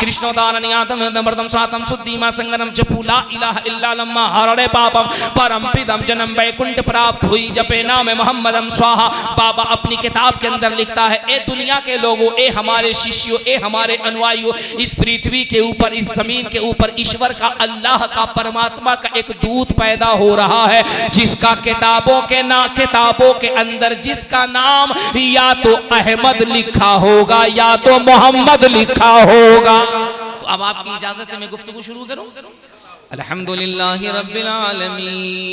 कृष्णोदारनियातम नमर्दम सातम शुद्धिमा संगनम जपू ला इलाहा इल्लल्लाह हरणे पापम परम पिदम जन्म वैकुंठ प्राप्त हुई जपे नाम मोहम्मदम स्वाहा। बाबा अपनी किताब के अंदर लिखता है, ए दुनिया के लोगों, ए हमारे शिष्यों, ए हमारे अनुयायियों, इस पृथ्वी के ऊपर, इस जमीन के ऊपर ईश्वर का, अल्लाह का, परमात्मा का एक दूत पैदा हो रहा है, जिसका किताबों के अंदर जिसका नाम या तो अहमद लिखा होगा या तो मोहम्मद लिखा होगा। तो अब आपकी इजाजत है मैं गुफ्तगू शुरू करूं। अल्हम्दुलिल्लाहि रब्बिल आलमीन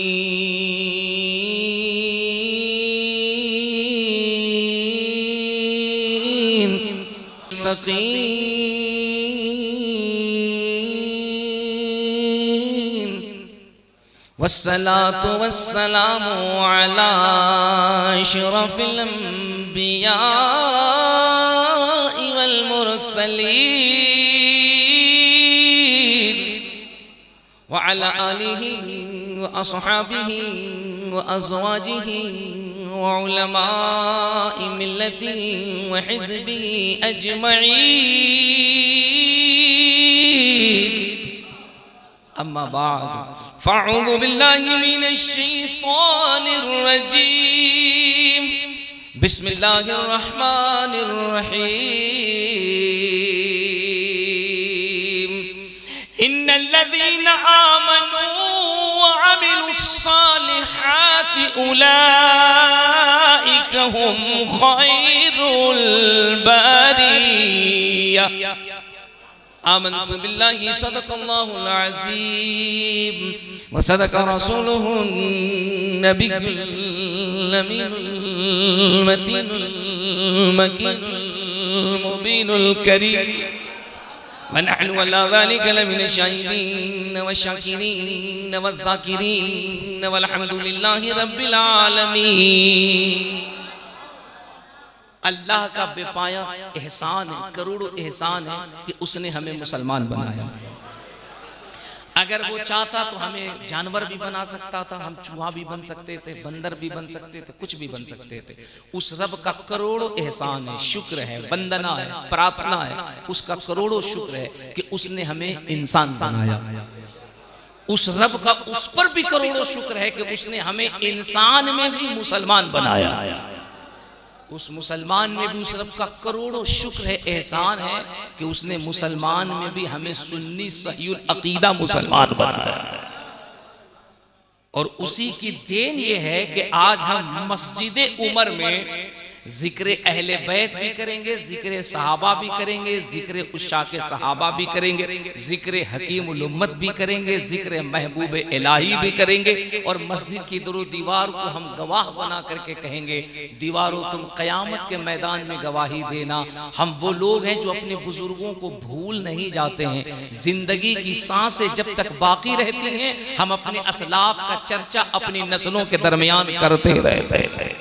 वस्सलातु वस्सलामु अला अशरफिल अंबिया वल मुरसलीन व अला आलिहि व अस्हाबिहि व अज़वाजिहि व उलमाए मिल्लति व हिज़्बिहि अजमईन। अम्मा बाद फ़अऊज़ु बिल्लाहि मिनश शैतानिर रजीम। बिस्मिल्लाहिर रहमानिर रहीम। इन्नल्लज़ीना आमनू व अमिलुस्सालिहाति उलाइका हुम खैरुल बारिया। आमन्तु बिल्लाहि सदक़ल्लाहुल अज़ीम व सदक़ रसूलुहुन नबियुल अमीनुल मतीनुल मकीनुल मुबीनुल करीम व नहनु अला ज़ालिका लमिन शाहिदीन व शाकिरीन व ज़ाकिरीन वल्हम्दुलिल्लाहि रब्बिल आलमीन। अल्लाह का बेपाया एहसान है, करोड़ों एहसान है कि उसने हमें मुसलमान बनाया। अगर वो चाहता तो हमें जानवर भी बना सकता था, हम चूहा भी बन सकते थे, बंदर भी बन सकते थे, कुछ भी बन सकते थे। उस रब का करोड़ों एहसान है, शुक्र है, वंदना है, प्रार्थना है, उसका करोड़ों शुक्र है कि उसने हमें इंसान बनाया। उस रब का उस पर भी करोड़ों शुक्र है कि उसने हमें इंसान में भी मुसलमान बनाया। उस मुसलमान में भी उस रब का करोड़ों शुक्र है, एहसान है कि उसने मुसलमान में भी हमें सुन्नी सहीउल अकीदा मुसलमान बनाया। और उसी की देन ये है कि आज हम मस्जिद उमर में जिक्र अहले बैत भी करेंगे, जिक्र सहाबा भी करेंगे, जिक्र उशाके सहाबा भी करेंगे, जिक्र हकीमुल उम्मत भी करेंगे, जिक्र महबूब इलाही भी करेंगे। और मस्जिद की दरो दीवार को हम गवाह बना करके कहेंगे, दीवारों तुम क़यामत के मैदान में गवाही देना। हम वो लोग हैं जो अपने बुजुर्गों को भूल नहीं जाते हैं। जिंदगी की सांसें जब तक बाकी रहती हैं हम अपने असलाफ का चर्चा अपनी नस्लों के दरमियान करते रहते हैं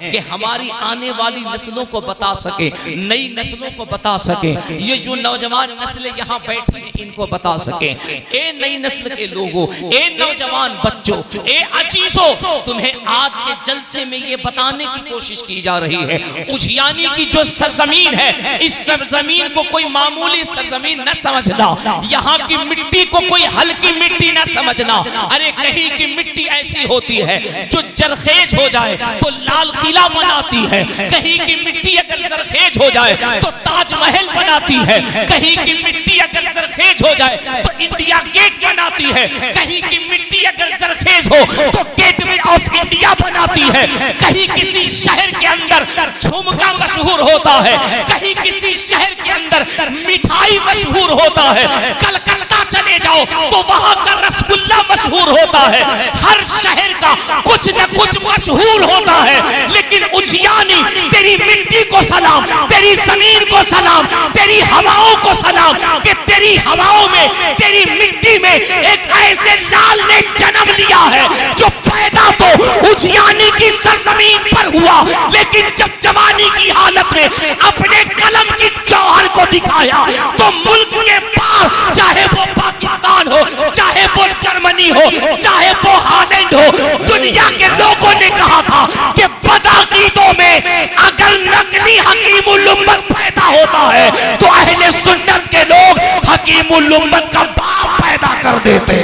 कि हमारी आने वाली नस्लों को बता सके, नई नस्लों को बता सके, ये जो नौजवान नस्लें यहाँ बैठी हैं इनको बता सके। ए नई नस्ल के लोगों, ए नौजवान बच्चों, ए अजीजों, तुम्हें आज के जलसे में ये बताने की कोशिश की जा रही है, उजियानी की जो सरजमीन है, इस सरजमीन को कोई मामूली सरजमीन न समझना, यहाँ की मिट्टी को कोई हल्की मिट्टी न समझना। अरे कहीं की मिट्टी ऐसी होती है जो जरखेज हो जाए तो लाल किला बनाती है, कहीं की मिट्टी अगर सरखेज हो जाए तो ताजमहल बनाती है, कहीं की मिट्टी अगर सरखेज हो जाए तो इंडिया गेट बनाती है, कहीं की मिट्टी अगर सरखेज हो तो गेटवे ऑफ इंडिया बनाती है, कहीं किसी शहर के अंदर झुमका मशहूर होता है, कहीं किसी शहर के अंदर मिठाई मशहूर होता है, कलकत्ता चले जाओ तो वहां का रसगुल्ला मशहूर होता है। हर शहर का कुछ न कुछ मशहूर होता है। लेकिन उजियानी तेरी मिट्टी को सलाम, तेरी जमीन को सलाम, तेरी हवाओं को सलाम कि तेरी हवाओं में, तेरी मिट्टी में एक ऐसे लाल ने जन्म लिया है जो पैदा तो उजियानी की सरजमीन पर हुआ, लेकिन जब जवानी की हालत में अपने कलम की जौहर को दिखाया तो मुल्क के पार, चाहे वो पाकिस्तान हो, चाहे वो जर्मनी हो, चाहे वो हॉलैंड हो, दुनिया के लोगों ने कहा था कि बदाकीदों में अगर नकली हकीमुल उम्मत पैदा होता है तो अहले सुन्नत के लोग हकीमुल उम्मत का बाप पैदा कर देते।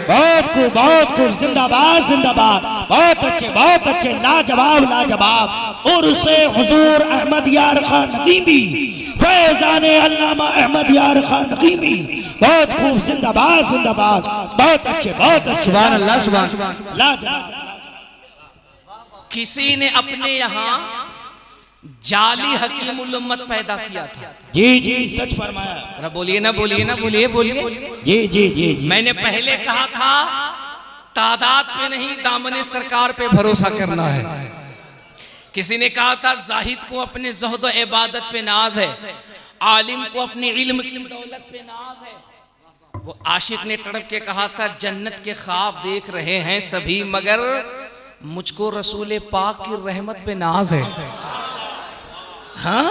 बहुत खूब, जिंदाबाद जिंदाबाद, बहुत अच्छे, लाजवाब लाजवाब। और उसे हुजूर अहमद यार खान नकीमी, फैजाने अल्लामा अहमद यार खान नकीमी, बहुत खूब, जिंदाबाद जिंदाबाद, बहुत अच्छे, सुभान अल्लाह, सुभान लाजवाब। किसी ने अपने यहाँ जाली हकीमुल उम्मत पैदा किया था। जी सच फरमाया। जरा बोलिए ना, बोलिए। जी। मैंने पहले कहा था तादाद पे नहीं दामने सरकार पे भरोसा करना है। किसी ने कहा था जाहिद को अपने ज़ुहद और इबादत पे नाज है, आलिम को अपने इल्म की दौलत पे नाज है। वो आशिक ने तड़प के कहा था जन्नत के ख्वाब देख रहे हैं सभी, मगर मुझको रसूल पाक की रहमत पे नाज है। हाँ,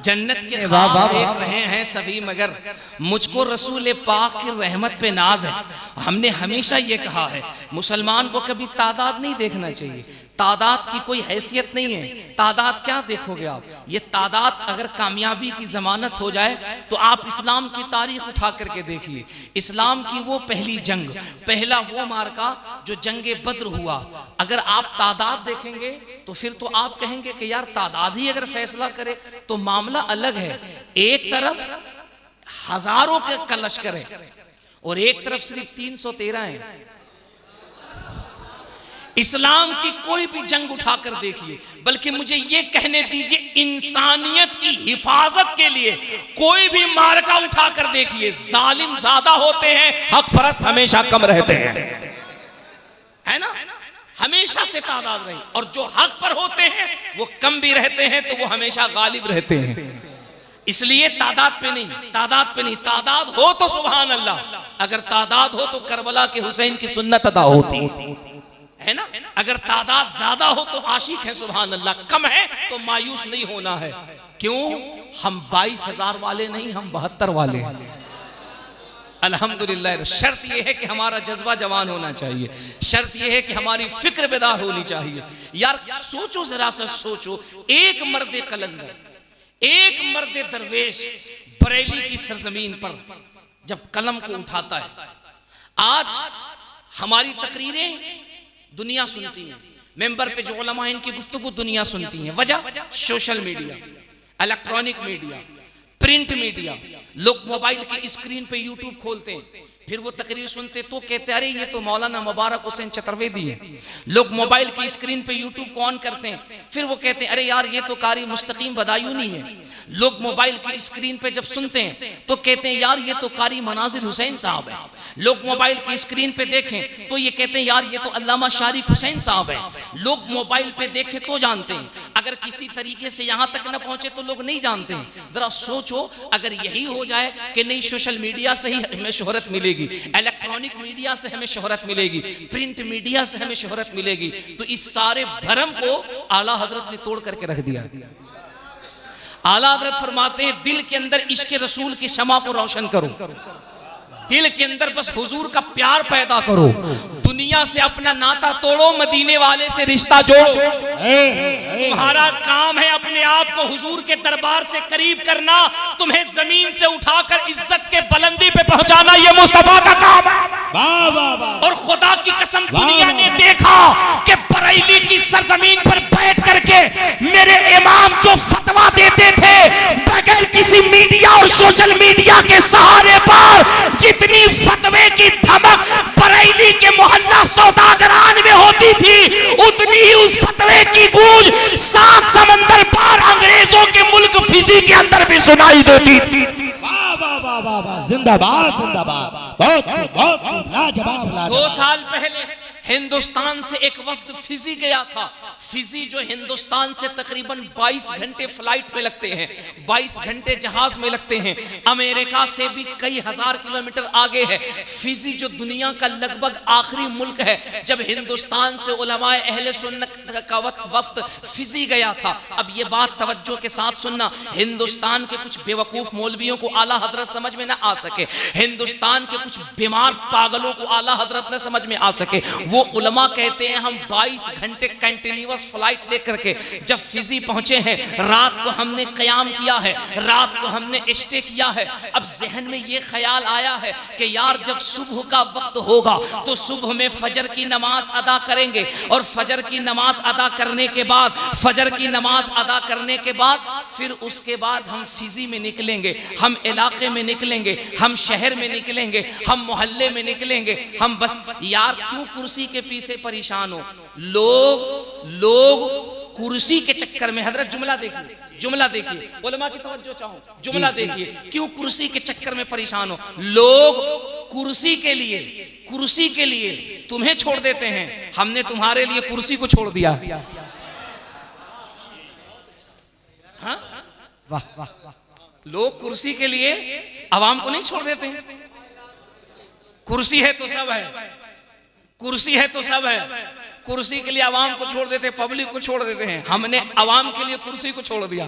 जन्नत के ख्वाब देख रहे हैं सभी, मगर मुझको रसूल पाक की रहमत पे नाज है। हमने हमेशा ये कहा है मुसलमान को कभी तादाद नहीं देखना चाहिए, तादाद की कोई हैसियत नहीं है। तादाद क्या देखोगे आप? ये तादाद अगर कामयाबी की जमानत हो जाए तो आप इस्लाम की तारीख उठा करके देखिए। इस्लाम की वो पहली जंग, पहला वो मार्का जो जंगे बद्र हुआ, अगर आप तादाद देखेंगे तो फिर तो आप कहेंगे कि यार तादाद ही अगर फैसला करे तो मामला अलग है। एक तरफ हजारों का लश्कर है और एक तरफ सिर्फ 313 है। इस्लाम की कोई भी जंग उठाकर देखिए, बल्कि मुझे ये कहने दीजिए इंसानियत की हिफाजत के लिए कोई भी मार्का उठाकर देखिए, जालिम ज्यादा होते हैं, हक परस्त हमेशा कम रहते हैं, है ना? हमेशा से तादाद रही, और जो हक पर होते हैं वो कम भी रहते हैं तो वो हमेशा गालिब रहते हैं। इसलिए तादाद पे नहीं, तादाद हो तो सुभान अल्लाह, अगर तादाद हो तो करबला के हुसैन की सुन्नत अदा होती है ना। अगर तादाद ज्यादा हो तो आशिक है सुभान अल्लाह, कम है तो मायूस नहीं होना है। क्यों? हम 22,000 वाले नहीं, हम 72 वाले हैं। अल्हम्दुलिल्लाह। शर्त यह है कि हमारा जज्बा जवान होना चाहिए, शर्त यह है कि हमारी फिक्र बेदार होनी चाहिए। यार सोचो, जरा सा सोचो, एक मर्द कलंदर, एक मर्द दरवेश बरेली की सरजमीन पर जब कलम को उठाता है। आज हमारी तकरीरें दुनिया सुनती है, मेंबर पे जो उलमा इनकी गुफ्तगू दुनिया सुनती है। वजह social media, electronic media, print media. लोग मोबाइल की स्क्रीन पे यूट्यूब खोलते हैं, फिर वो तकरीर सुनते तो कहते अरे ये तो मौलाना मुबारक हुसैन चतुर्वेदी है। लोग मोबाइल की स्क्रीन पे यूट्यूब को ऑन करते हैं, फिर वो कहते हैं अरे यार ये तो कारी मुस्तकीम बदायूनी है। लोग मोबाइल की स्क्रीन पे जब सुनते हैं तो कहते हैं यार ये तो कारी मनाजिर हुसैन साहब है। लोग मोबाइल की स्क्रीन पे देखें तो ये कहते हैं यार ये तो अल्लामा शारिक हुसैन साहब है। लोग मोबाइल पे देखें तो जानते हैं, अगर किसी तरीके से यहाँ तक न पहुंचे तो लोग नहीं जानते हैं। जरा सोचो, अगर यही हो जाए कि नहीं सोशल मीडिया से ही हमें शोहरत मिलेगी, इलेक्ट्रॉनिक मीडिया से हमें शोहरत मिलेगी, प्रिंट मीडिया से हमें शोहरत मिलेगी, तो इस सारे भरम को आला हजरत ने तोड़ करके रख दिया। आला हजरत फरमाते हैं दिल के अंदर इश्क रसूल की शमा को रोशन करो, दिल के अंदर बस हुजूर का प्यार पैदा करो, दुनिया से अपना नाता तोड़ो, मदीने वाले से रिश्ता जोड़ो। तुम्हारा काम है अपने आप को हुजूर के दरबार से करीब करना, तुम्हें जमीन से उठाकर इज्जत के बुलंदी पे पहुंचाना ये मुस्तफा का काम है। और खुदा की कसम दुनिया ने देखा कि बरेली की सरजमीन पर बैठ करके मेरे इमाम जो फतवा देते थे बगैर किसी मीडिया और सोशल मीडिया के सहारे पर, जितनी फतवे की धमक बरेली के मोहल्ला सौदागरान में होती थी, उतनी ही उस फतवे की गूंज 7 समंदर पार अंग्रेजों के मुल्क फिजी के अंदर भी सुनाई देती थी। जिंदाबाद जिंदाबाद, बहुत लाजवाब। 2 साल पहले हिंदुस्तान से एक वफ्द फिजी गया था। फिजी जो हिंदुस्तान से तकरीबन 22 घंटे फ्लाइट में लगते हैं, 22 घंटे जहाज में लगते हैं, अमेरिका से भी कई हजार किलोमीटर आगे है। फिजी जो दुनिया का लगभग आखिरी मुल्क है। जब हिंदुस्तान से उलमाए अहले सुन्नत का वफ्द फिजी गया था, अब ये बात तवज्जो के साथ सुनना, हिंदुस्तान के कुछ बेवकूफ मौलवियों को आला हजरत समझ में ना आ सके, हिंदुस्तान के कुछ बीमार पागलों को आला हजरत न समझ में आ सके, वो उलमा कहते हैं हम 22 घंटे कंटिन्यूअस फ्लाइट लेकर के जब फिजी पहुंचे हैं, रात को हमने क़याम किया है, रात को हमने स्टे किया है। अब जहन में ये ख्याल आया है कि यार जब सुबह का वक्त होगा तो सुबह में फजर की नमाज अदा करेंगे, और फजर की नमाज अदा करने के बाद फिर उसके बाद हम फिजी में निकलेंगे, हम इलाके में निकलेंगे, हम शहर में निकलेंगे, हम मोहल्ले में निकलेंगे। हम बस यार क्यों कुर्सी के पीछे परेशान हो? लोग कुर्सी के चक्कर में, हजरत जुमला देखिए, उलमा की तवज्जो चाहो, जुमला देखिए, क्यों कुर्सी के चक्कर में परेशान हो? लोग कुर्सी के लिए तुम्हें छोड़ देते हैं, हमने तुम्हारे लिए कुर्सी को छोड़ दिया। हाँ? वाह वाह, लोग कुर्सी के लिए आवाम को नहीं छोड़ देते हैं। कुर्सी है तो सब है, कुर्सी के लिए आवाम को छोड़ देते, पब्लिक को छोड़ देते हैं। हमने आवाम के लिए कुर्सी को छोड़ दिया।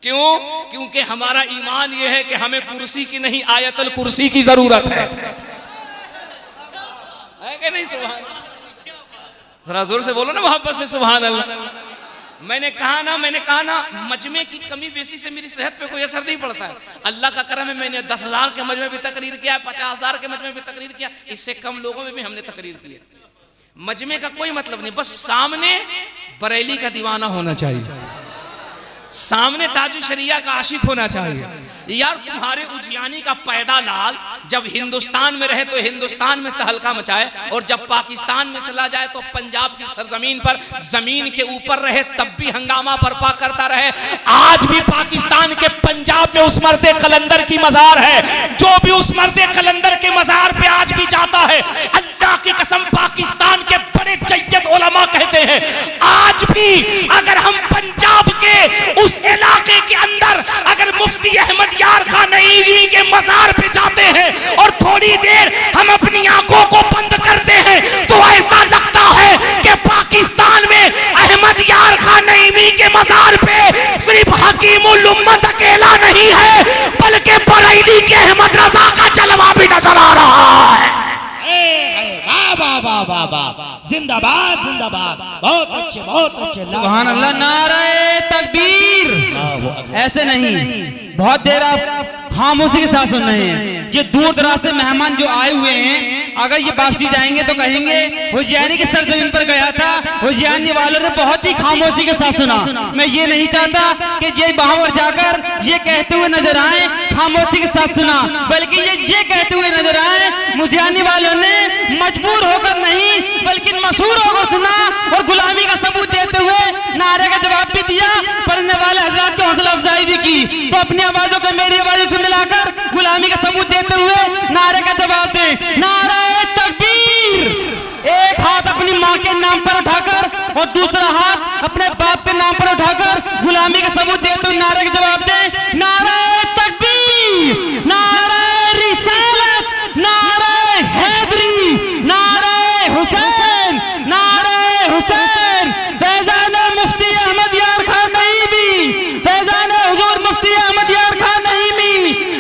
क्यों? क्योंकि हमारा ईमान यह है कि हमें कुर्सी की नहीं, आयतल कुर्सी की जरूरत है कि नहीं? सुभान, जरा जोर से बोलो ना मोहब्बत से, सुभान अल्लाह। मैंने कहा ना मजमे की कमी बेसी से मेरी सेहत पे कोई असर नहीं पड़ता है। अल्लाह का करम है, मैंने 10,000 के मजमे भी तकरीर किया, 50,000 के मजमे भी तकरीर किया, इससे कम लोगों में भी हमने तकरीर किया। मजमे का कोई मतलब नहीं, बस सामने बरेली का दीवाना होना चाहिए, सामने ताजु शरिया का आशिक होना चाहिए। यार तुम्हारे उजियानी का पैदा लाल जब हिंदुस्तान में रहे तो हिंदुस्तान में तहलका मचाए, और जब पाकिस्तान में चला जाए तो पंजाब की सरजमीन पर जमीन के ऊपर रहे तब भी हंगामा बर्पा करता रहे। आज भी पाकिस्तान के पंजाब में उस मर्दे कलंदर की मजार है, जो भी उस मर्दे कलंदर के मजार पे आज भी जाता है, अल्लाह की कसम पाकिस्तान के बड़े जय्यद उलमा कहते हैं आज भी अगर हम पंजाब के उस इलाके के अंदर अगर मुफ्ती अहमद यार खान नईमी के मजार पे जाते हैं और थोड़ी देर हम अपनी आंखों को बंद करते हैं तो ऐसा लगता है कि पाकिस्तान में अहमद यार खान नईमी के मजार पे सिर्फ हकीमुल उम्मत अकेला नहीं है, बल्कि बरेली के अहमद रजा का जलवा भी नजर आ रहा है। जिंदाबाद जिंदाबाद, बहुत अच्छे सुभान अल्लाह, नारे तकबीर। ऐसे नहीं, बहुत देर आप खामोशी के साथ सुन रहे हैं। ये दूर दराज से मेहमान जो आए हुए हैं, अगर ये वापसी जाएंगे तो कहेंगे हुजैनी की सरजमीन पर गया था, हुजैनी वालों ने बहुत ही खामोशी के साथ सुना। मैं ये नहीं चाहता कि ये वहां पर जाकर ये कहते हुए नजर आए खामोशी के साथ सुना, बल्कि ये कहते हुए नजर आए हुजैनी वालों ने मजबूर होकर नहीं बल्कि मशहूर होकर सुना, और गुलामी का सबूत देते हुए नारे का जवाब भी दिया, पढ़ने वाले हजरात की हौसला अफजाई भी की। तो अपनी आवाजों को मेरी आवाजों से मिलाकर गुलामी का सबूत देते हुए नारे का जवाब दें। नारे तकबीर। एक हाथ अपनी माँ के नाम पर उठाकर और दूसरा हाथ अपने बाप के नाम पर उठाकर गुलामी का सबूत देते हुए नारे का जवाब दें। नारे तकबीर, नारे रिसालत, नारे हैदरी, नारे हुसैन, नारे हुसैन। फैजान मुफ्ती अहमद यार खान नईमी, फैजान हुजूर मुफ्ती अहमद यार खान नईमी।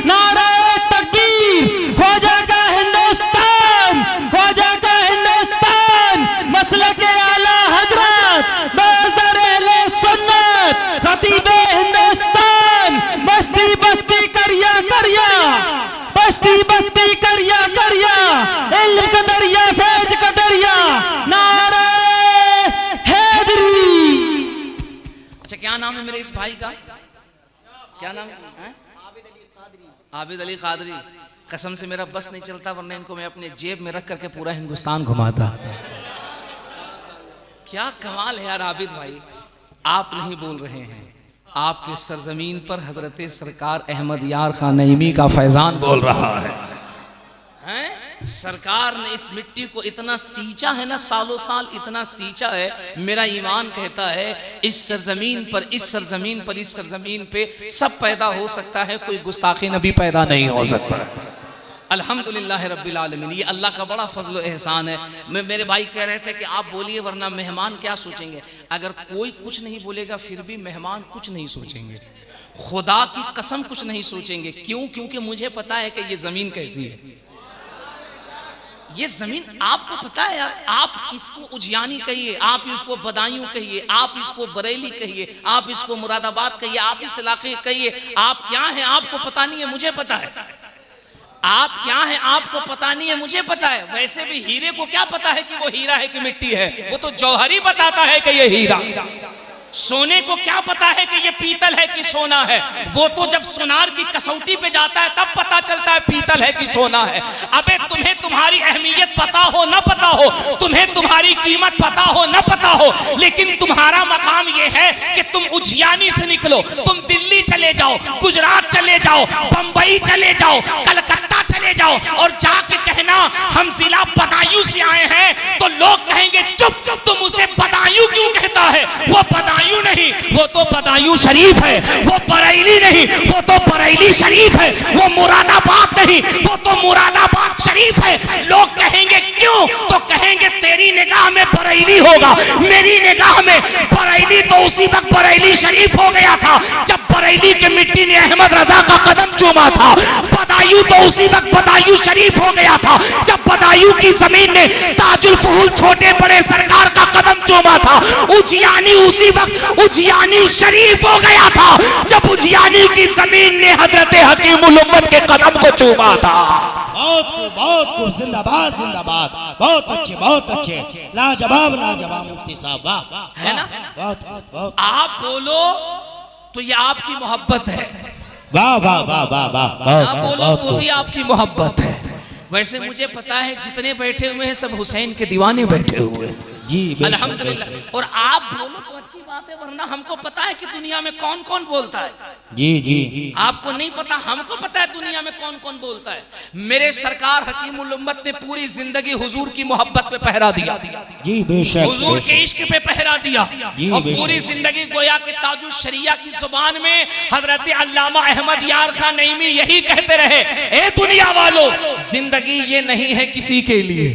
नारे तकबीर। ख्वाजा का हिंदुस्तान, ख्वाजा का हिंदुस्तान, मसलक आला हजरत, बरदर अहले सुन्नत, खतीबे हिंदुस्तान, बस्ती बस्ती करिया करिया, बस्ती बस्ती करिया करिया, इल्म का दरिया, फैज का दरिया, नारे हैदरी। अच्छा क्या नाम है मेरे इस भाई का? क्या नाम है? आबिद अली कादरी। कसम से मेरा बस नहीं चलता, वरना इनको मैं अपने जेब में रख करके पूरा हिंदुस्तान घुमाता। क्या कमाल है यार आबिद भाई, आप नहीं बोल रहे हैं, आपके सरजमीन पर हजरत सरकार अहमद यार खान नईमी का फैजान बोल रहा है। सरकार ने इस मिट्टी को इतना सींचा है ना, सालों साल इतना सींचा है। मेरा ईमान कहता है इस सरजमीन पर, इस सरजमीन पर, इस सरजमीन पे सब पैदा हो सकता है, कोई गुस्ताखी नबी पैदा नहीं हो सकता। अल्हम्दुलिल्लाह रब्बिल आलमीन, ये अल्लाह का बड़ा फजल व एहसान है। मेरे भाई कह रहे थे कि आप बोलिए वरना मेहमान क्या सोचेंगे। अगर कोई कुछ नहीं बोलेगा फिर भी मेहमान कुछ नहीं सोचेंगे, खुदा की कसम कुछ नहीं सोचेंगे। क्यों? क्योंकि मुझे पता है कि ये जमीन कैसी है। ये जमीन आपको पता है यार, आप इसको उजियानी कहिए, आप इसको बदायूं कहिए, आप इसको बरेली कहिए, आप इसको मुरादाबाद कहिए, आप इस इलाके कहिए, आप क्या हैं आपको पता नहीं है, मुझे पता है। आप क्या हैं आपको पता नहीं है, मुझे पता है। वैसे भी हीरे को क्या पता है कि वो हीरा है कि मिट्टी है, वो तो जौहरी बताता है कि ये हीरा। सोने को क्या पता है कि ये पीतल है कि सोना है, वो तो जब सुनार की कसौटी पे जाता है तब पता चलता है पीतल है कि सोना है। अबे तुम्हें तुम्हारी अहमियत पता हो न पता हो, तुम्हें तुम्हारी कीमत पता हो न पता हो, लेकिन तुम्हारा मकाम ये है कि तुम उजियानी से निकलो, तुम दिल्ली चले जाओ, गुजरात चले जाओ, बंबई चले जाओ, कलकत्ता चले जाओ और जाके कहना हम जिला बदायूं से आए हैं, तो लोग कहेंगे चुप, तुम उसे बदायूं क्यों कहता है? वो बदायूं नहीं, वो तो बदायूं शरीफ है। वो बरेली नहीं, वो तो बरेली शरीफ है। वो मुरादाबाद नहीं, वो तो मुरादाबाद शरीफ है। लोग कहेंगे क्यों? तो कहेंगे तेरी निगाह में बरेली होगा, मेरी निगाह में बरेली तो उसी वक्त बरेली शरीफ हो गया था जब बरेली के मिट्टी ने अहमद रजा का कदम चूमा था। बदायूं तो उसी वक्त बदायूं शरीफ हो गया था जब बदायूं की जमीन ने ताजुल फहूल छोटे बड़े सरकार का कदम चूमा था। उजियानी उसी वक्त उजियानी शरीफ हो गया था जब उजियानी की जमीन ने हजरत हकीमुल उम्मत के कदम को चूमा था। बहुत खूब, जिंदाबाद जिंदाबाद, बहुत अच्छे, लाजवाब लाजवाब मुफ्ती साहब, वाह है ना? बहुत आप बोलो तो ये आपकी मोहब्बत है, वाह वाह वाह वाह वाह, आप बोलो तो भी आपकी मोहब्बत है। वैसे मुझे पता है जितने बैठे हुए हैं सब हुसैन के दीवाने बैठे हुए हैं जी, अल्हम्दुलिल्लाह। और आप बोलो तो अच्छी बात है, वरना हमको पता है कि दुनिया में कौन कौन बोलता है। जी जी, आपको नहीं पता, हमको पता है दुनिया में कौन कौन बोलता है। मेरे सरकार हकीमुल उम्मत ने पूरी जिंदगी हुजूर की मोहब्बत पे पहरा दिया जी, बेशक हुजूर के इश्क पे पहरा दिया, जी, और बेशक। पूरी जिंदगी गोया के ताजुल शरिया की जुबान में हजरत अल्लामा अहमद यार खान नईमी यही कहते रहे, ए दुनिया वालों, जिंदगी ये नहीं है किसी के लिए,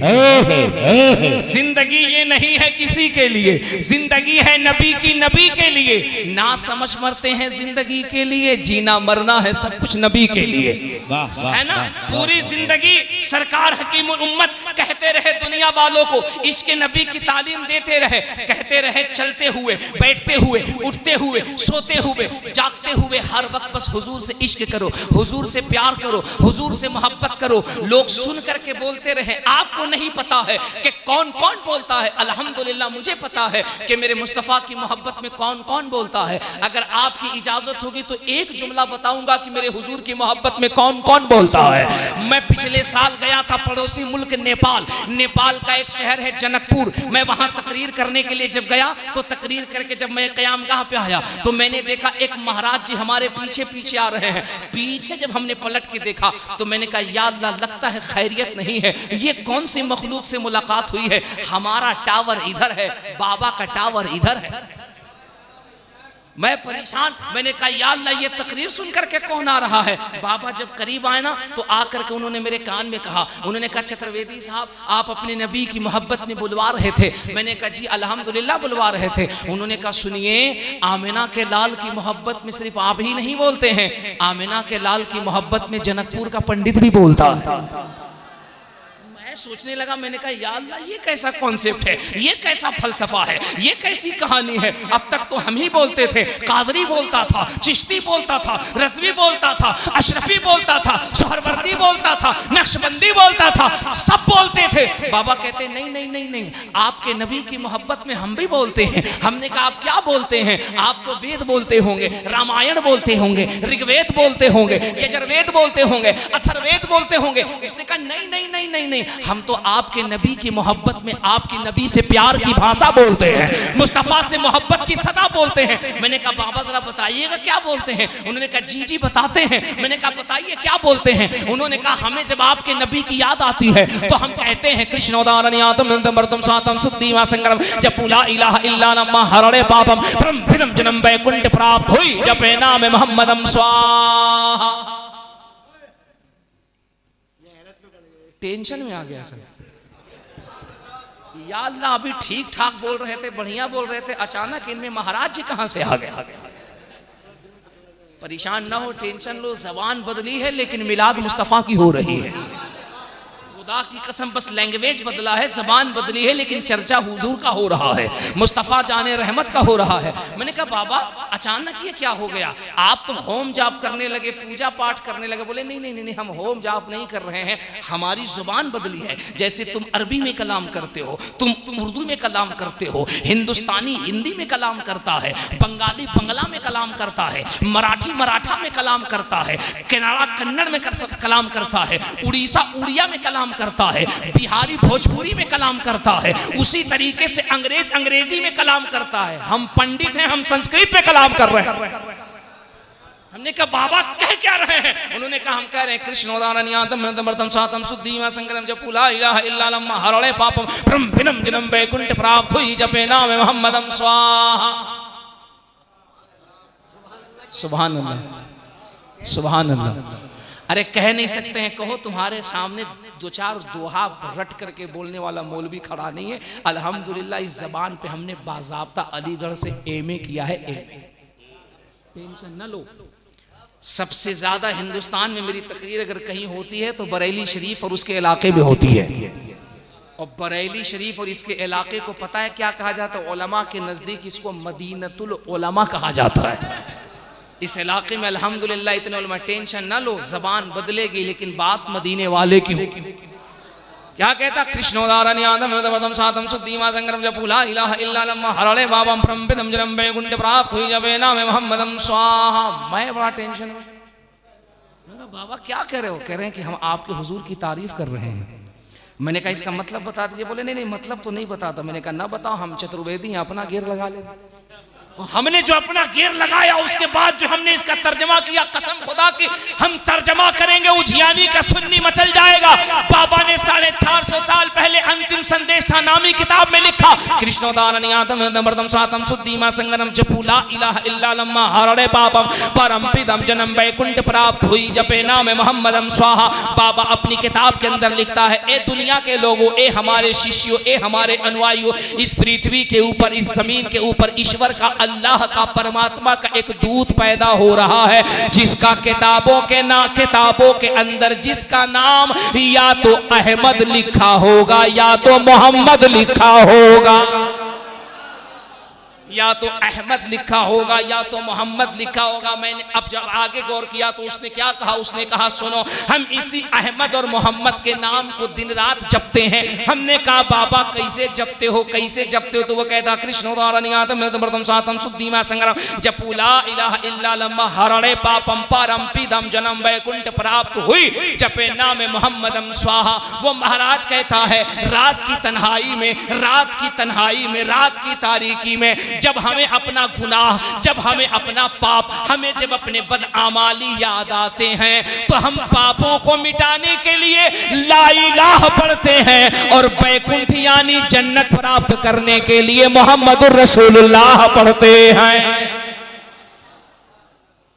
जिंदगी ये नहीं है किसी के लिए, जिंदगी है नबी की, नबी के लिए। ना समझ मरते हैं जिंदगी के लिए, जीना मरना है सब कुछ नबी के लिए, है ना? पूरी जिंदगी सरकार हकीमुल उम्मत कहते रहे दुनिया वालों को, इश्क नबी की तालीम देते रहे, कहते रहे चलते हुए, बैठते हुए, उठते हुए, सोते हुए, जागते हुए, हर वक्त बस हुजूर से इश्क करो, हुजूर से प्यार करो, हुजूर से मोहब्बत करो। लोग सुन करके बोलते रहे। आपको नहीं पता है कि कौन कौन बोलता है। अल्हम्दुलिल्लाह मुझे पता है कि मेरे मुस्तफ़ा की मोहब्बत में कौन कौन बोलता है। अगर आपकी इजाजत होगी तो एक जुमला बताऊंगा कि मेरे हुजूर की मोहब्बत में कौन कौन बोलता है। मैं पिछले साल गया था पड़ोसी मुल्क नेपाल, नेपाल का एक शहर है जनकपुर। मैं वहां तकरीर करने के लिए जब गया तो तकरीर करके जब मैं क़यामगाह पे आया तो मैंने देखा एक महाराज जी हमारे पीछे पीछे आ रहे हैं। पीछे जब हमने पलट के देखा तो मैंने कहा या अल्लाह, लगता है खैरियत नहीं है, ये कौन सी मखलूक से मुलाकात हुई है। हमारा टावर इधर है, बाबा का टावर इधर है। मैं परेशान, मैंने कहा या अल्लाह, ये तकरीर सुन करके कौन आ रहा है। बाबा जब करीब आए ना तो आकर के उन्होंने मेरे कान में कहा, उन्होंने कहा चतुर्वेदी साहब, आप अपने नबी की मोहब्बत में बुलवा रहे थे। मैंने कहा जी अल्हम्दुलिल्लाह बुलवा रहे थे। उन्होंने कहा सुनिए, आमिना के लाल की मोहब्बत में सिर्फ आप ही नहीं बोलते हैं, आमिना के लाल की मोहब्बत में जनकपुर का पंडित भी बोलता है। सोचने लगा, मैंने कहा या अल्लाह, ये कैसा कॉन्सेप्ट है, ये कैसा फलसफा है, ये कैसी कहानी है। अब तक तो हम ही बोलते थे, कादरी बोलता था, चिश्ती बोलता था, रज़वी बोलता था, अशरफी बोलता था, सोहरवर्दी बोलता था, नक्शबंदी बोलता था, सब बोलते थे। बाबा कहते नहीं नहीं नहीं नहीं, आपके नबी की मोहब्बत में हम भी बोलते हैं। हमने कहा आप क्या बोलते हैं? आप तो वेद बोलते होंगे, रामायण बोलते होंगे, ऋग्वेद बोलते होंगे, यजुर्वेद बोलते होंगे, अथर्ववेद बोलते होंगे। उसने कहा नहीं नहीं नहीं नहीं नहीं, हम तो आपके नबी की मोहब्बत में आपकी नबी से प्यार की भाषा बोलते हैं, मुस्तफ़ा से मोहब्बत की सदा बोलते हैं। मैंने कहा बाबा जरा बताइएगा क्या बोलते हैं। उन्होंने कहा जी जी बताते हैं। मैंने कहा बताइए क्या बोलते हैं। उन्होंने कहा हमें जब आपके नबी की याद आती है तो हम कहते हैं कृष्णोदारण्यम सातम सुद्दीवा संग्रम जपुला इलाहा इल्ला नम्मा हरणे पापम ब्रह्म विदम जन्म वैकुंठ प्राप्त हुई जपे नाम मोहम्मदम स्वाहा। टेंशन में आ गया सर, या अल्लाह, अभी ठीक ठाक बोल रहे थे, बढ़िया बोल रहे थे, अचानक इनमें महाराज जी कहां से आ गया। परेशान ना हो, टेंशन लो, जबान बदली है लेकिन मिलाद मुस्तफा की हो रही है। वो खुदा की कसम बस लैंग्वेज बदला है, जबान बदली है, लेकिन चर्चा हुजूर का हो रहा है, मुस्तफ़ा जाने रहमत का हो रहा है। मैंने कहा बाबा अचानक ये क्या हो गया, आप तो होम जाप करने लगे, पूजा पाठ करने लगे। बोले नहीं नहीं नहीं, नहीं हम होम जाप नहीं कर रहे हैं, हमारी जुबान बदली है। जैसे तुम अरबी में कलाम करते हो, तुम उर्दू में कलाम करते हो, हिंदुस्तानी हिंदी में कलाम करता है, बंगाली बंगला में कलाम करता है, मराठी मराठा में कलाम करता है, कन्नड़ा कन्नड़ में कलाम करता है, उड़ीसा उड़िया में कलाम करता है, बिहारी भोजपुरी में कलाम करता है, उसी तरीके से अंग्रेज अंग्रेजी में कलाम करता है। हम पंडित हैं, हम संस्कृत में कलाम कर रहे हैं। हमने कहा बाबा कह क्या रहे हैं? उन्होंने कहा हम कह रहे हैं कृष्णोदारण्यतम सातम शुद्धिमा संकरम जपुला इलाहा इल्ला लम्मा हरणे पापम ब्रह्मणम जन्म वैकुंठ प्राप्त हुई जपे नाम मोहम्मदम स्वाहा। सुभान अल्लाह सुभान अल्लाह। अरे कह नहीं सकते हैं, कहो तुम्हारे सामने दो चार दोहा रट करके बोलने वाला मौलवी खड़ा नहीं है। अल्हम्दुलिल्लाह इस जबान पे हमने बाज़ाब्ता अलीगढ़ से एमए किया है। टेंशन न लो। सबसे ज्यादा हिंदुस्तान में मेरी तकरीर अगर कहीं होती है तो बरेली शरीफ और उसके इलाके में होती है। और बरेली शरीफ और इसके इलाके को पता है क्या कहा जाता है? उलमा के नजदीक इसको मदीनतुल उलमा कहा जाता है। इस इलाके में अल्हम्दुलिल्लाह इतने उलमा, टेंशन ना लो, जबान बदलेगी लेकिन बात मदीने वाले की होगी। क्या कहता? कृष्णोदारण्यतम सातम शुद्धिमा संकरम जपुला इलाहा इल्ला लम्मा हरणे बाबम ब्रह्मणम जन्म वैकुंठ प्राप्त हुई जपे नाम मोहम्मदम स्वाहा। मैं बड़ा टेंशन में, बाबा क्या कह रहे हो? कह रहे हैं कि हम आपके हुजूर की तारीफ कर रहे हैं। मैंने कहा इसका मतलब बता दीजिए। बोले नहीं नहीं मतलब तो नहीं बताता। मैंने कहा ना बताओ, हम चतुर्वेदी हैं, अपना घेर लगा ले। हमने जो अपना घेर लगाया उसके बाद जो हमने इसका तर्जमा किया, कसम खुदा की हम तर्जमा करेंगे उजियानी का सुन्नी मचल जाएगा। बाबा ने 450 साल पहले अंतिम संदेश था नामी किताब में लिखा, कृष्णोदारण्यतम सातम शुद्धिमा संगनम जपुला इलाहा इल्ला लम्मा हरणे पापम परमपिदम जन्म वैकुंठ प्राप्त हुई जपे नाम मोहम्मदम स्वाहा। बाबा अपनी किताब के अंदर लिखता है, ए दुनिया के लोगों, ए हमारे शिष्यों, ए हमारे अनुयायियों, इस पृथ्वी के ऊपर, इस जमीन के ऊपर ईश्वर का, अल्लाह का, परमात्मा का एक दूत पैदा हो रहा है जिसका किताबों के अंदर जिसका नाम या तो अहमद लिखा होगा या तो मोहम्मद लिखा होगा, या तो अहमद लिखा होगा या तो मोहम्मद लिखा होगा। मैंने अब जब आगे गौर किया तो उसने क्या कहा? उसने कहा सुनो, हम इसी अहमद और मोहम्मद के नाम को दिन रात जपते हैं। हमने कहा बाबा कैसे जपते हो, कैसे जपते हो? तो वो कहता कृष्णोदारण्यतम सातम शुद्धिमा संग्राम जपुला इलाहा इल्ला लम्मा हरणे पापम परमपिदम जन्म वैकुंठ प्राप्त हुई जपे नाम मोहम्मदम स्वाहा। वो महाराज कहता है रात की तन्हाई में, रात की तन्हाई में, रात की तारीकी में जब हमें अपना गुनाह, जब हमें अपना पाप, हमें जब अपने बदआमाली याद आते हैं तो हम पापों को मिटाने के लिए ला इलाह पढ़ते हैं और बैकुंठ यानी जन्नत प्राप्त करने के लिए मोहम्मदुर रसूलुल्लाह पढ़ते हैं।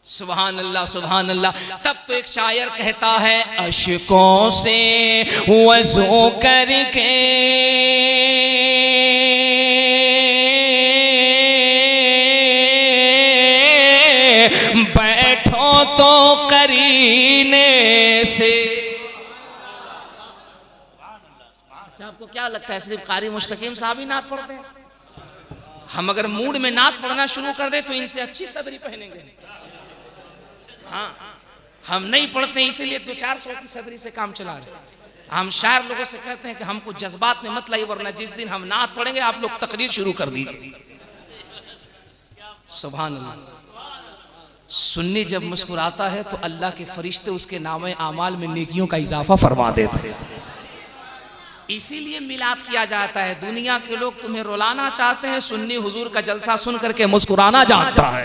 सुभान अल्लाह सुभान अल्लाह। तब तो एक शायर कहता है, अशकों से वज़ू करके बैठो तो करीने से। अच्छा आपको क्या लगता है सिर्फ कारी मुस्तकीम साहब ही नात पढ़ते हैं? हम अगर मूड में नात पढ़ना शुरू कर दे तो इनसे अच्छी सदरी पहनेंगे। हाँ, हम नहीं पढ़ते इसीलिए 200-400 की सदरी से काम चला रहे। हम शायर लोगों से कहते हैं कि हमको जज्बात में मत लाइए, वरना जिस दिन हम नात पढ़ेंगे आप लोग तकरीर शुरू कर दीजिए। सुभान अल्लाह। सुन्नी जब मुस्कुराता है तो अल्लाह के फरिश्ते उसके नामे आमाल में नेकियों का इजाफा फरमा देते हैं। इसीलिए मिलाद किया जाता है। दुनिया के लोग तुम्हें रुलाना चाहते हैं, सुन्नी हुजूर का जलसा सुन करके मुस्कुराना जानता है।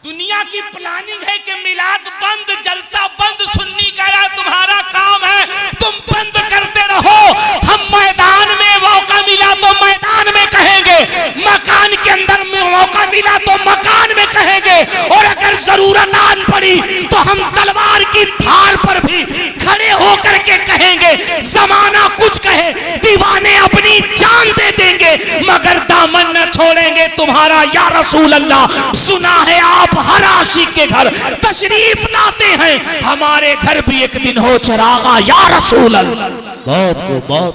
दुनिया की प्लानिंग है कि मिलाद बंद, जलसा बंद, सुन्नी कह तुम्हारा काम है, तुम बंद करते रहो। हम मैदान में मौका मिला तो मैदान में कहेंगे, मकान के अंदर में मौका मिला तो मकान में कहेंगे, और अगर जरूरत आन पड़ी तो हम तलवार की धार पर भी खड़े होकर के कहेंगे। जमाना कुछ कहे, दीवाने अपनी जान दे देंगे मगर दामन न छोड़ेंगे तुम्हारा या रसूल अल्लाह। सुना है आप हर आशिक के घर तशरीफ लाते हैं, हमारे घर भी एक दिन हो चरागा या रसूल अल्लाह। बहुत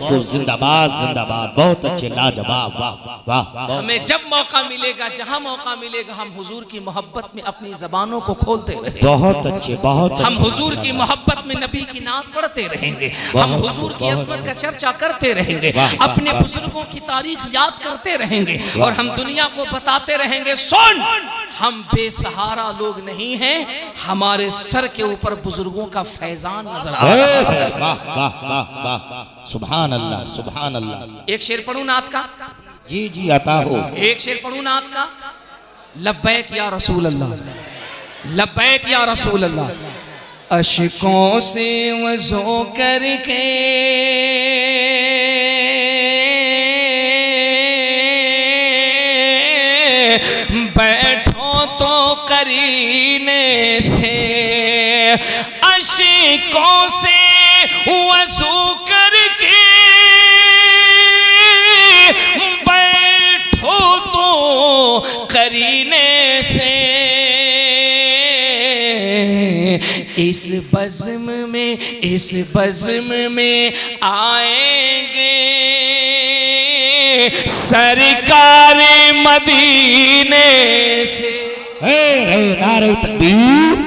खूब, जिंदाबाद जिंदाबाद, बहुत अच्छे, लाजवाब, वाह वाह वाह। हमें जब मौका मिलेगा, जहां मौका मिलेगा, हम हुजूर की मोहब्बत में अपनी जबानों को खोलते रहेंगे। बहुत अच्छे, बहुत हम अच्छे। हुजूर की मोहब्बत में नबी की नात पढ़ते रहेंगे। हम हुजूर की अजमत का चर्चा करते रहेंगे, अपने बुजुर्गों की तारीख याद करते रहेंगे और हम दुनिया को बताते रहेंगे, सुन, हम बेसहारा लोग नहीं हैं, हमारे सर के ऊपर बुजुर्गों का फैजान नजर आ रहा है। वाह वाह वाह वाह, सुभान अल्लाह सुभान अल्लाह। एक शेर पढ़ूं नात का? जी जी, अता हो। एक शेर पढ़ूं नात का? लब्बैक या रसूल अल्लाह, लब्बैक या रसूल अल्लाह। अशकों से वज़ू करके बैठो तो करीने से, अशकों से वज़ू करके बैठो तो करीने से, इस बज़्म में आएंगे सरकार मदीने से। नारे तकबीर,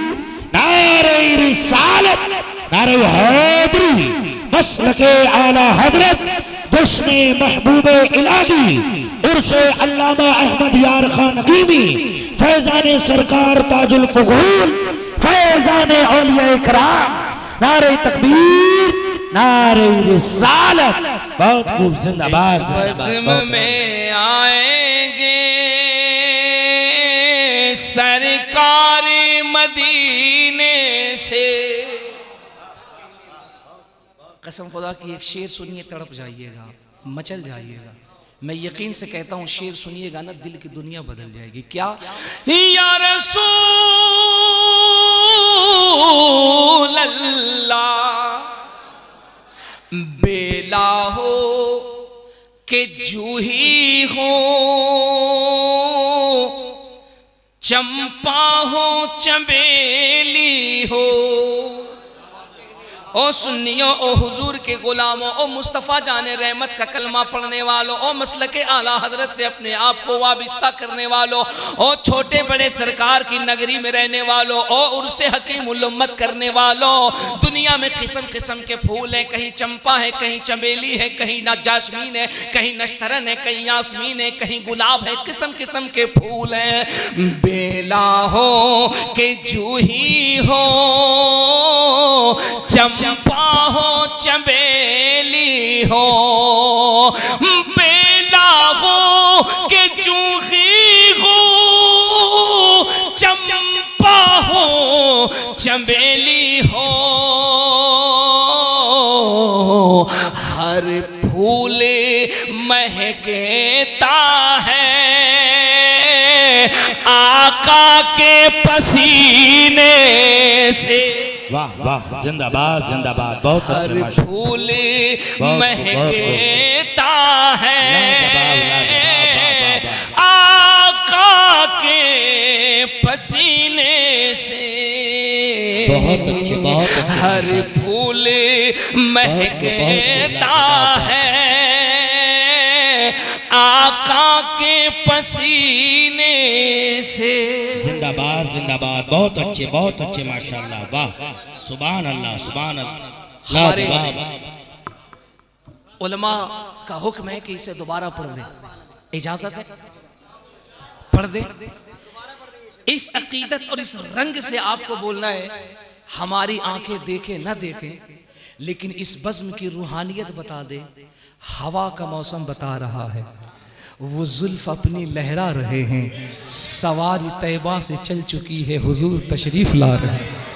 नारे रिसालत, नारे हैदरी, मसलके आला हजरत, जश्न महबूबे इलाही, उर्से अल्लामा अहमद यार खान नकीमी, फैजान सरकार ताजुल फुगूल, फैजान औलिया इकराम, नारे तकबीर, नारे रिसालत। बहुत खूब, जिंदाबाद। बज़्म में आएंगे सरकार मदीने से। कसम खुदा की, एक शेर सुनिए, तड़प जाइएगा, मचल जाइएगा। मैं यकीन से कहता हूं, शेर सुनिएगा ना, दिल की दुनिया बदल जाएगी। क्या? या रसूल अल्लाह, बेला हो के जूही हो, चंपा हो चमेली हो, ओ सुन्नियों, ओ हुजूर के गुलामों, ओ मुस्तफ़ा जाने रहमत का कलमा पढ़ने वालों, ओ मसलके आला हजरत से अपने आप को वाबिस्ता करने वालों, ओ छोटे बड़े सरकार की नगरी में रहने वालों, ओ उर्से हकीम उल उम्मत करने वालों, दुनिया में किस्म किस्म के फूल हैं, कहीं चंपा है, कहीं चमेली है, कहीं ना जास्मीन है, कहीं नश्तरन है, कहीं यास्मीन है, कहीं गुलाब है, किस्म किस्म के फूल हैं। बेला हो के जूही हो, चंपा हो चमेली हो, बेला हो के जूही हो, चंपा हो चमेली हो, हर फूल महकता है आका के पसीने से। वाह वाह, जिंदाबाद जिंदाबाद, बहुत हर फूल महकता है आका के पसीने से। बहुत अच्छे, बहुत अच्छे। हर फूल महकता है आका के पसीने से। जिंदाबाद जिंदाबाद, बहुत अच्छे माशाल्लाह, वाह, सुभान अल्लाह सुभान अल्लाह, हमारे लाजवाब। उलमा का हुक्म है कि इसे दोबारा पढ़ दे, इजाजत है? पढ़ दे। इस अकीदत और इस रंग से आपको बोलना है, हमारी आंखें देखे न देखें, लेकिन इस बज़्म की रूहानियत बता दे। हवा का मौसम बता रहा है, वो जुल्फ अपनी लहरा रहे हैं, सवारी तैबा से चल चुकी है, हुजूर तशरीफ ला रहे हैं।